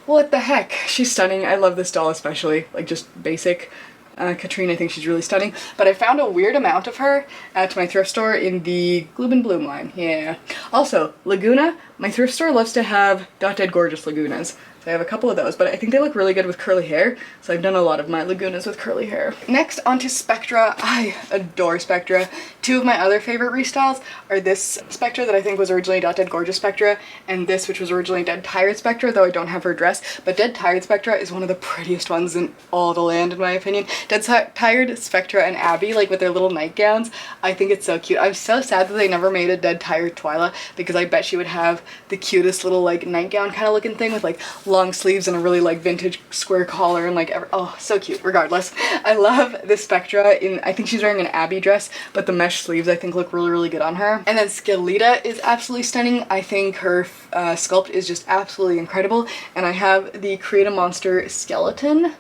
What the heck? She's stunning. I love this doll especially, like just basic. Katrine, I think she's really stunning. But I found a weird amount of her at my thrift store in the Gloom and Bloom line. Yeah. Also, Laguna. My thrift store loves to have Dot Dead Gorgeous Lagunas. So I have a couple of those, but I think they look really good with curly hair. So I've done a lot of my Lagunas with curly hair. Next, onto Spectra. I adore Spectra. Two of my other favorite restyles are this Spectra that I think was originally Dot Dead Gorgeous Spectra, and this, which was originally Dead Tired Spectra, though I don't have her dress. But Dead Tired Spectra is one of the prettiest ones in all the land, in my opinion. Dead Tired Spectra and Abby, like with their little nightgowns, I think it's so cute. I'm so sad that they never made a Dead Tired Twyla, because I bet she would have the cutest little like nightgown kind of looking thing with like long sleeves and a really like vintage square collar and like oh, so cute. Regardless, I love this Spectra in, I think she's wearing an Abby dress, but the mesh sleeves I think look really good on her. And then Skelita is absolutely stunning. I think her sculpt is just absolutely incredible, and I have the Create a Monster skeleton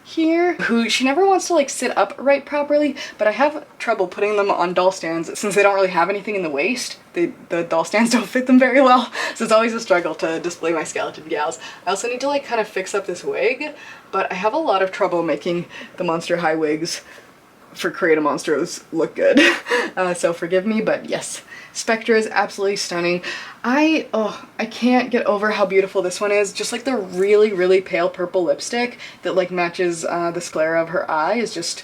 here, who she never wants to like sit upright properly, but I have trouble putting them on doll stands since they don't really have anything in the waist. The doll stands don't fit them very well, so it's always a struggle to display my skeleton gals. I also need to like kind of fix up this wig, but I have a lot of trouble making the Monster High wigs for Create a Monsters look good. So forgive me, but yes, Spectra is absolutely stunning. I can't get over how beautiful this one is. Just like the really pale purple lipstick that like matches the sclera of her eye is just,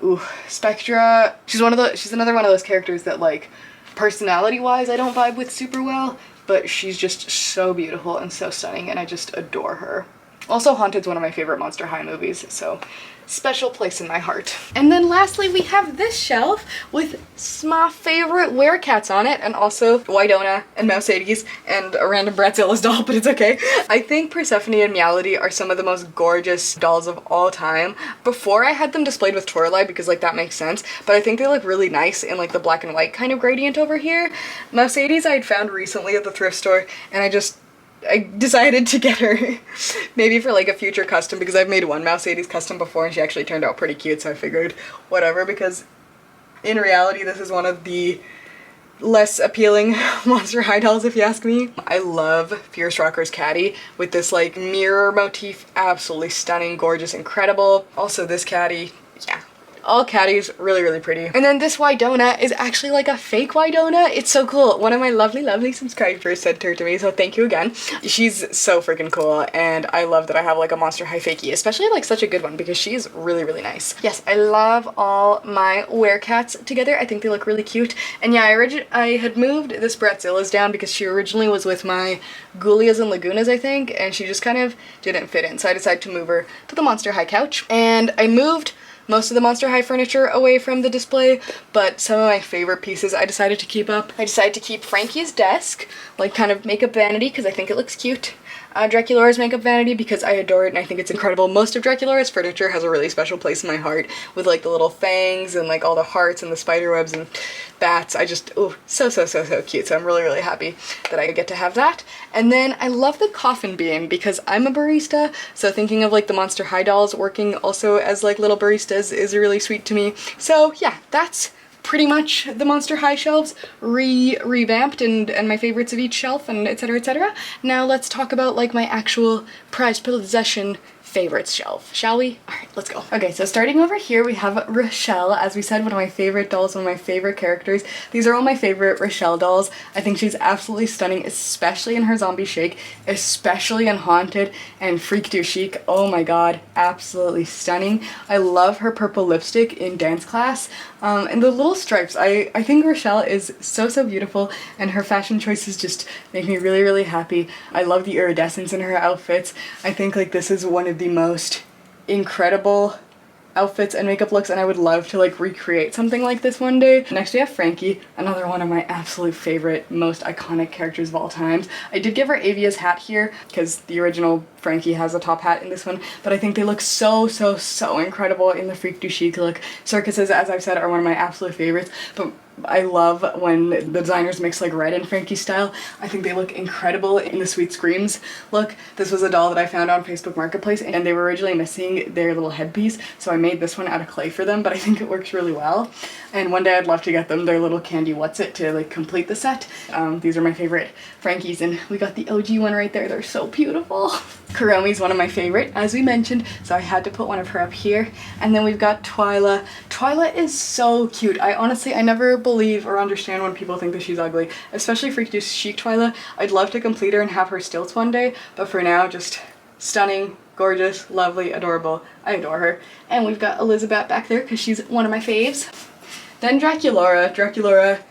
ooh, Spectra. She's another one of those characters that like personality wise I don't vibe with super well, but she's just so beautiful and so stunning, and I just adore her. Also, Haunted's one of my favorite Monster High movies, so special place in my heart. And then lastly, we have this shelf with my favorite werecats on it, and also Wydonna and Mercedes and a random Bratzilla's doll, but it's okay. I think Persephone and Meowlody are some of the most gorgeous dolls of all time. Before I had them displayed with Toralei because like that makes sense, but I think they look really nice in like the black and white kind of gradient over here. Mercedes I had found recently at the thrift store, and I decided to get her maybe for like a future custom, because I've made one Mercedes custom before and she actually turned out pretty cute, so I figured whatever, because in reality this is one of the less appealing Monster High dolls if you ask me. I love Fierce Rocker's Caddy with this like mirror motif. Absolutely stunning, gorgeous, incredible. Also this caddy, yeah. All caddies, really pretty. And then this Wydonna is actually like a fake Wydonna. It's so cool. One of my lovely subscribers sent her to me, so thank you again. She's so freaking cool, and I love that I have like a Monster High fakie, especially like such a good one, because she's really nice. Yes, I love all my werecats together. I think they look really cute. And yeah, I had moved this Bratzilla's down because she originally was with my Ghoulias and Lagunas, I think, and she just kind of didn't fit in, so I decided to move her to the Monster High couch. And I moved most of the Monster High furniture away from the display, but some of my favorite pieces I decided to keep up. I decided to keep Frankie's desk, like kind of makeup vanity, because I think it looks cute. Draculaura's makeup vanity because I adore it and I think it's incredible. Most of Draculaura's furniture has a really special place in my heart, with like the little fangs and like all the hearts and the spider webs and bats. I just, oh, so cute. So I'm really happy that I get to have that. And then I love the coffin beam because I'm a barista, so thinking of like the Monster High dolls working also as like little baristas is really sweet to me. So yeah, that's pretty much the Monster High shelves revamped and my favorites of each shelf and etc. Now let's talk about like my actual prized possession favorites shelf, shall we? Alright, let's go. Okay, so starting over here we have Rochelle, as we said, one of my favorite dolls, one of my favorite characters. These are all my favorite Rochelle dolls. I think she's absolutely stunning, especially in her zombie shake, especially in Haunted and Freak Du Chic. Oh my god, absolutely stunning. I love her purple lipstick in dance class. And the little stripes, I think Rochelle is so beautiful, and her fashion choices just make me really happy. I love the iridescence in her outfits. I think like this is one of the most incredible outfits and makeup looks, and I would love to like recreate something like this one day. Next we have Frankie, another one of my absolute favorite, most iconic characters of all time. I did give her Avia's hat here because the original Frankie has a top hat in this one, but I think they look so incredible in the Freak Du Chic look. Circuses, as I've said, are one of my absolute favorites, but I love when the designers mix like red and Frankie style. I think they look incredible in the Sweet Screams look. This was a doll that I found on Facebook Marketplace and they were originally missing their little headpiece, so I made this one out of clay for them, but I think it works really well. And one day I'd love to get them their little candy what's it to like complete the set. These are my favorite Frankies, and we got the OG one right there. They're so beautiful. Kuromi's one of my favorite, as we mentioned, so I had to put one of her up here. And then we've got Twyla. Twyla is so cute. I never believe or understand when people think that she's ugly, especially Freak Chic Twyla. I'd love to complete her and have her stilts one day, but for now, just stunning, gorgeous, lovely, adorable. I adore her. And we've got Elizabeth back there because she's one of my faves. Then Draculaura. Draculaura,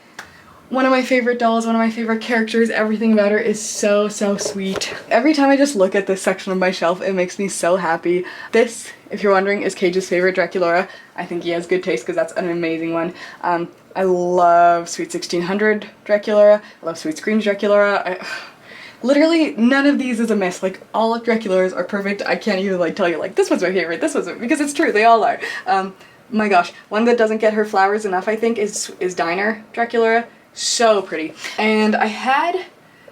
one of my favorite dolls, one of my favorite characters. Everything about her is so, so sweet. Every time I just look at this section of my shelf, it makes me so happy. This, if you're wondering, is Cage's favorite Draculaura. I think he has good taste because that's an amazing one. I love Sweet 1600 Draculaura. I love Sweet Screams Draculaura. Literally, none of these is a miss. Like, all of Draculauras are perfect. I can't even, like, tell you, like, this one's my favorite, this one's my, because it's true, they all are. My gosh, one that doesn't get her flowers enough, I think, is Diner Draculaura. So pretty. And I had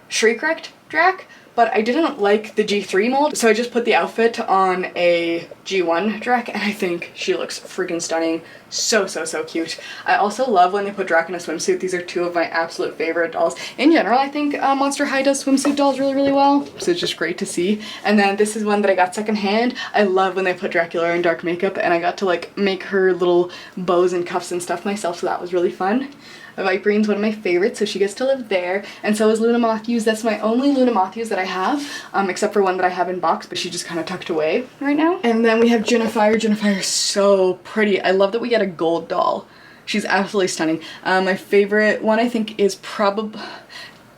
Shriek-Wrecked Drac, but I didn't like the G3 mold, so I just put the outfit on a G1 Drac, and I think she looks freaking stunning. So, so, so cute. I also love when they put Drac in a swimsuit. These are two of my absolute favorite dolls. In general, I think Monster High does swimsuit dolls really, really well, so it's just great to see. And then this is one that I got secondhand. I love when they put Dracula in dark makeup, and I got to like make her little bows and cuffs and stuff myself, so that was really fun. Viperine one of my favorites, so she gets to live there, and so is Luna Matthews. That's my only Luna Matthews that I have, except for one that I have in box, but she just kind of tucked away right now. And then we have Jennifer. Jennifer is so pretty. I love that we get a gold doll. She's absolutely stunning. My favorite one, I think, is probably...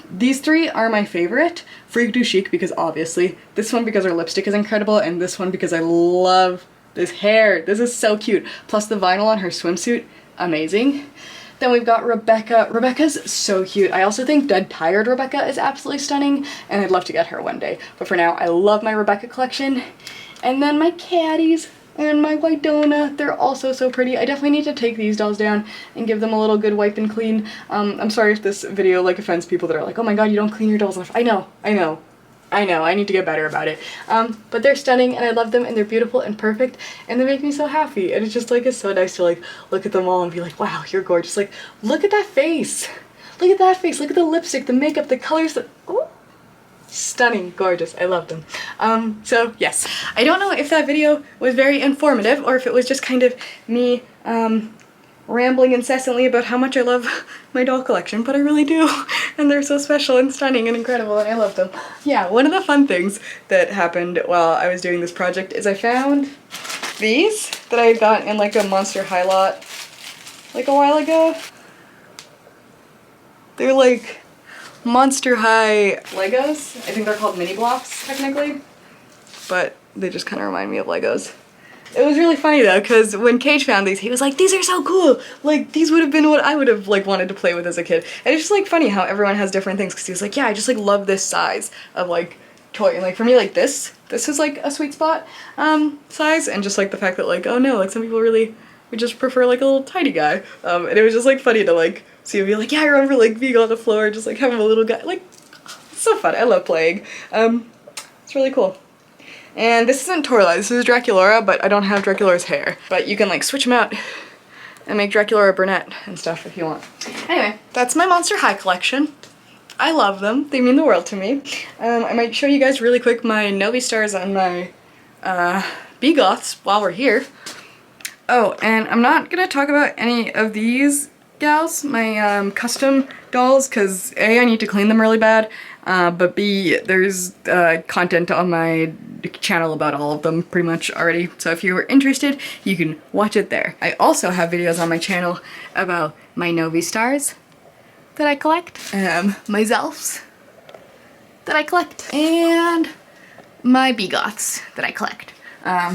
These three are my favorite. Freak du Chic, because obviously. This one because her lipstick is incredible, and this one because I love this hair. This is so cute. Plus the vinyl on her swimsuit, amazing. Then we've got Rebecca. Rebecca's so cute. I also think Dead Tired Rebecca is absolutely stunning, and I'd love to get her one day. But for now, I love my Rebecca collection. And then my Caddies and my Widona, they're also so pretty. I definitely need to take these dolls down and give them a little good wipe and clean. I'm sorry if this video like offends people that are like, oh my god, you don't clean your dolls enough. I know, I need to get better about it. But they're stunning and I love them and they're beautiful and perfect and they make me so happy. And it's just like, it's so nice to like look at them all and be like, wow, you're gorgeous. Like, look at that face. Look at that face. Look at the lipstick, the makeup, the colors. Ooh. Stunning, gorgeous. I love them. So yes, I don't know if that video was very informative or if it was just kind of me, rambling incessantly about how much I love my doll collection, but I really do, and they're so special and stunning and incredible, and I love them. Yeah, one of the fun things that happened while I was doing this project is I found these that I got in like a Monster High lot like a while ago. They're like Monster High Legos. I think they're called mini blocks technically, but they just kind of remind me of Legos. It was really funny though, because when Cage found these, he was like, these are so cool! Like, these would have been what I would have, like, wanted to play with as a kid. And it's just, like, funny how everyone has different things, because he was like, yeah, I just, like, love this size of, like, toy. And, like, for me, like, this is, like, a sweet spot, size, and just, like, the fact that, like, oh no, like, some people really would just prefer, like, a little tiny guy. And it was just, like, funny to, like, see him be like, yeah, I remember, like, being on the floor, just, like, having a little guy. Like, it's so fun. I love playing. It's really cool. And this isn't Torla, this is Draculaura, but I don't have Draculaura's hair. But you can like switch them out and make Draculaura brunette and stuff if you want. Anyway, that's my Monster High collection. I love them, they mean the world to me. I might show you guys really quick my Novi Stars and my B-Goths while we're here. Oh, and I'm not gonna talk about any of these gals, my custom dolls, because A, I need to clean them really bad, but B, there's content on my channel about all of them pretty much already, so if you were interested, you can watch it there. I also have videos on my channel about my Novi Stars that I collect, my Zelfs that I collect, and my B-Goths that I collect.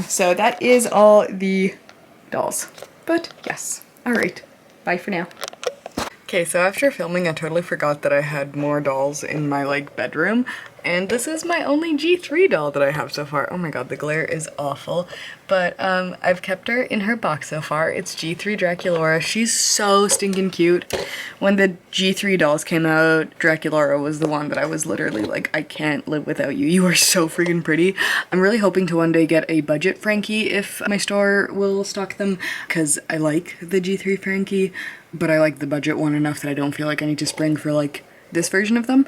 So that is all the dolls. But yes, alright, bye for now. Okay, so after filming, I totally forgot that I had more dolls in my, like, bedroom. And this is my only G3 doll that I have so far. Oh my god, the glare is awful. But I've kept her in her box so far. It's G3 Draculaura. She's so stinking cute. When the G3 dolls came out, Draculaura was the one that I was literally like, I can't live without you. You are so freaking pretty. I'm really hoping to one day get a budget Frankie if my store will stock them, because I like the G3 Frankie, but I like the budget one enough that I don't feel like I need to spring for like this version of them.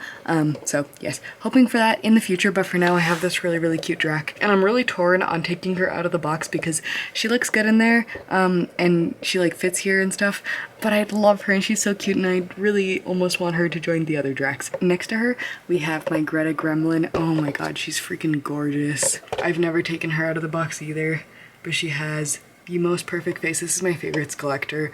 So yes, hoping for that in the future, but for now I have this really cute Drac. And I'm really torn on taking her out of the box because she looks good in there, and she like fits here and stuff, but I love her and she's so cute and I really almost want her to join the other Dracs. Next to her, we have my Greta Gremlin. Oh my god, she's freaking gorgeous. I've never taken her out of the box either, but she has the most perfect face. This is my favorites collector,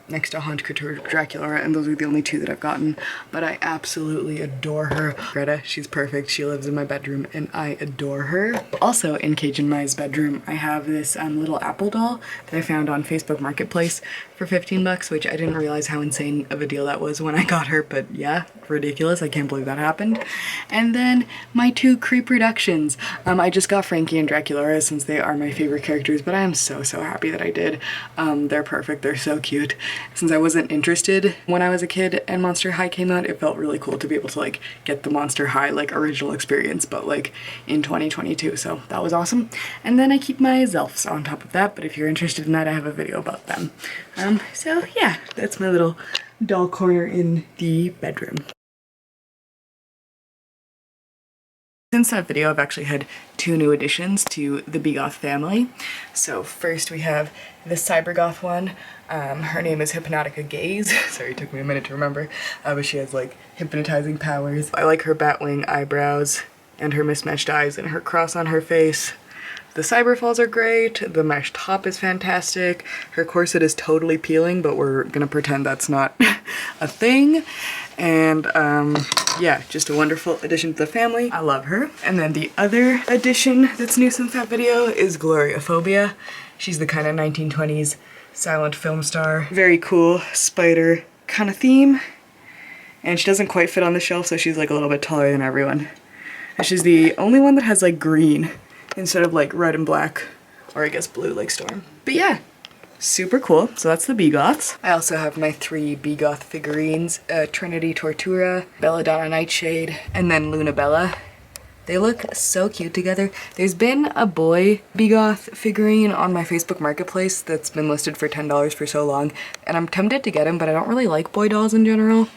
next to Haunt Couture Draculaura, and those are the only two that I've gotten, but I absolutely adore her. Greta, she's perfect. She lives in my bedroom and I adore her. Also in Cajun Mai's bedroom, I have this little apple doll that I found on Facebook Marketplace for 15 bucks, which I didn't realize how insane of a deal that was when I got her, but yeah, ridiculous. I can't believe that happened. And then my two Creep Reductions. I just got Frankie and Draculaura since they are my favorite characters, but I am so happy that I did. They're perfect. They're so cute. Since I wasn't interested when I was a kid and Monster High came out, it felt really cool to be able to like get the Monster High like original experience, but like in 2022, so that was awesome. And then I keep my Zelfs on top of that, but if you're interested in that, I have a video about them. So yeah, that's my little doll corner in the bedroom. Since that video, I've actually had two new additions to the Begoth family. So first we have the Cybergoth one. Her name is Hypnotica Gaze. Sorry, it took me a minute to remember. But she has like hypnotizing powers. I like her batwing eyebrows and her mismatched eyes and her cross on her face. The cyberfalls are great, the mesh top is fantastic, her corset is totally peeling, but we're gonna pretend that's not a thing. And yeah, just a wonderful addition to the family. I love her. And then the other addition that's new since that video is Gloriophobia. She's the kind of 1920s silent film star. Very cool spider kind of theme. And she doesn't quite fit on the shelf, so she's like a little bit taller than everyone. And she's the only one that has like green instead of like red and black, or I guess blue like Storm. But yeah, super cool. So that's the Begoths. I also have my three Begoth figurines, Trinity Tortura, Belladonna Nightshade, and then Luna Bella. They look so cute together. There's been a boy Begoth figurine on my Facebook Marketplace that's been listed for $10 for so long, and I'm tempted to get him, but I don't really like boy dolls in general.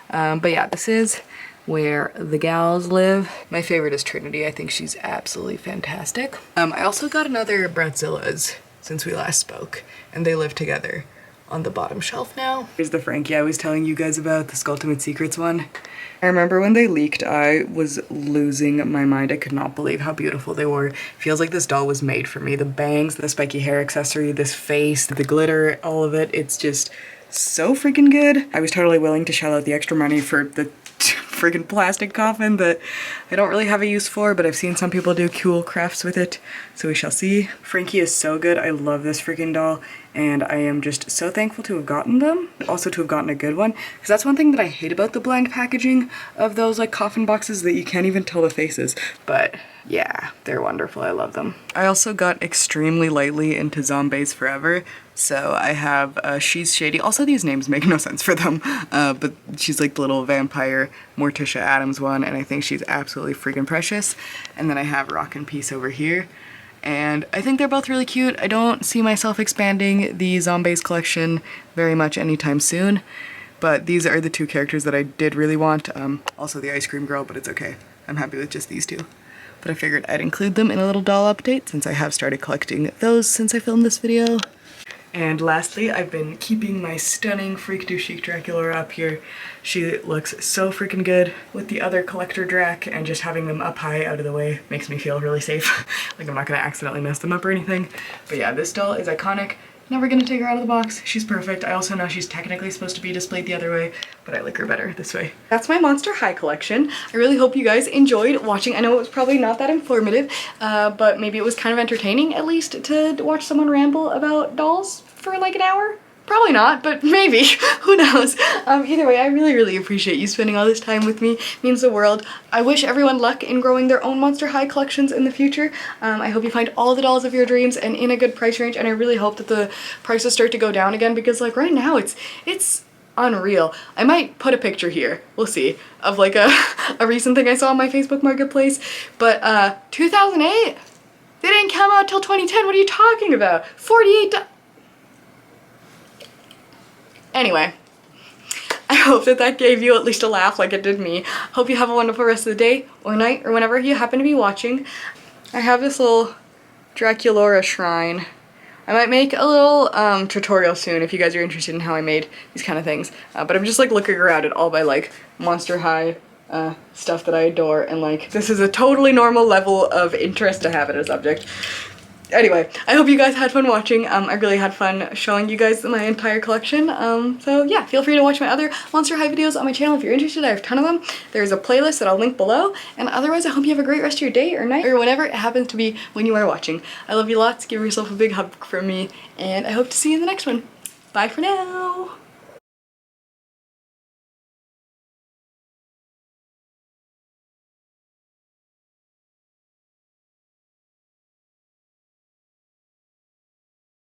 But yeah, this is where the gals live. My favorite is Trinity. I think she's absolutely fantastic. I also got another Bratzilla's since we last spoke, and they live together on the bottom shelf now. Here's the Frankie I was telling you guys about, the Skulltimate Secrets one. I remember when they leaked, I was losing my mind. I could not believe how beautiful they were. Feels like this doll was made for me. The bangs, the spiky hair accessory, this face, the glitter, all of it. It's just so freaking good. I was totally willing to shell out the extra money for the freaking plastic coffin that I don't really have a use for, but I've seen some people do cool crafts with it, so we shall see. Frankie is so good. I love this freaking doll, and I am just so thankful to have gotten them, also to have gotten a good one, because that's one thing that I hate about the bland packaging of those like coffin boxes, that you can't even tell the faces. But yeah, they're wonderful. I love them. I also got extremely lightly into Zombies Forever. So I have She's Shady. Also, these names make no sense for them, but she's like the little vampire Morticia Addams one, and I think she's absolutely freaking precious. And then I have Rock and Peace over here, and I think they're both really cute. I don't see myself expanding the Zombies collection very much anytime soon, but these are the two characters that I did really want. Also the Ice Cream Girl, but it's okay. I'm happy with just these two. But I figured I'd include them in a little doll update since I have started collecting those since I filmed this video. And lastly, I've been keeping my stunning Freak du Chic Draculaura up here. She looks so freaking good with the other collector Drac, and just having them up high out of the way makes me feel really safe. Like I'm not gonna accidentally mess them up or anything. But yeah, this doll is iconic. Never gonna take her out of the box. She's perfect. I also know she's technically supposed to be displayed the other way, but I like her better this way. That's my Monster High collection. I really hope you guys enjoyed watching. I know it was probably not that informative, but maybe it was kind of entertaining at least to watch someone ramble about dolls for like an hour. Probably not, but maybe. Who knows? Either way, I really appreciate you spending all this time with me. It means the world. I wish everyone luck in growing their own Monster High collections in the future. I hope you find all the dolls of your dreams and in a good price range, and I really hope that the prices start to go down again, because like right now it's unreal. I might put a picture here, we'll see, of like a recent thing I saw on my Facebook Marketplace, but 2008? They didn't come out till 2010, what are you talking about? $48. Anyway, I hope that gave you at least a laugh like it did me. Hope you have a wonderful rest of the day or night or whenever you happen to be watching. I have this little Draculora shrine. I might make a little tutorial soon if you guys are interested in how I made these kind of things. But I'm just like looking around at all my like Monster High stuff that I adore, and like this is a totally normal level of interest to have in a subject. Anyway, I hope you guys had fun watching. I really had fun showing you guys my entire collection. So yeah, feel free to watch my other Monster High videos on my channel if you're interested. I have a ton of them. There's a playlist that I'll link below. And otherwise, I hope you have a great rest of your day or night or whatever it happens to be when you are watching. I love you lots. Give yourself a big hug from me. And I hope to see you in the next one. Bye for now.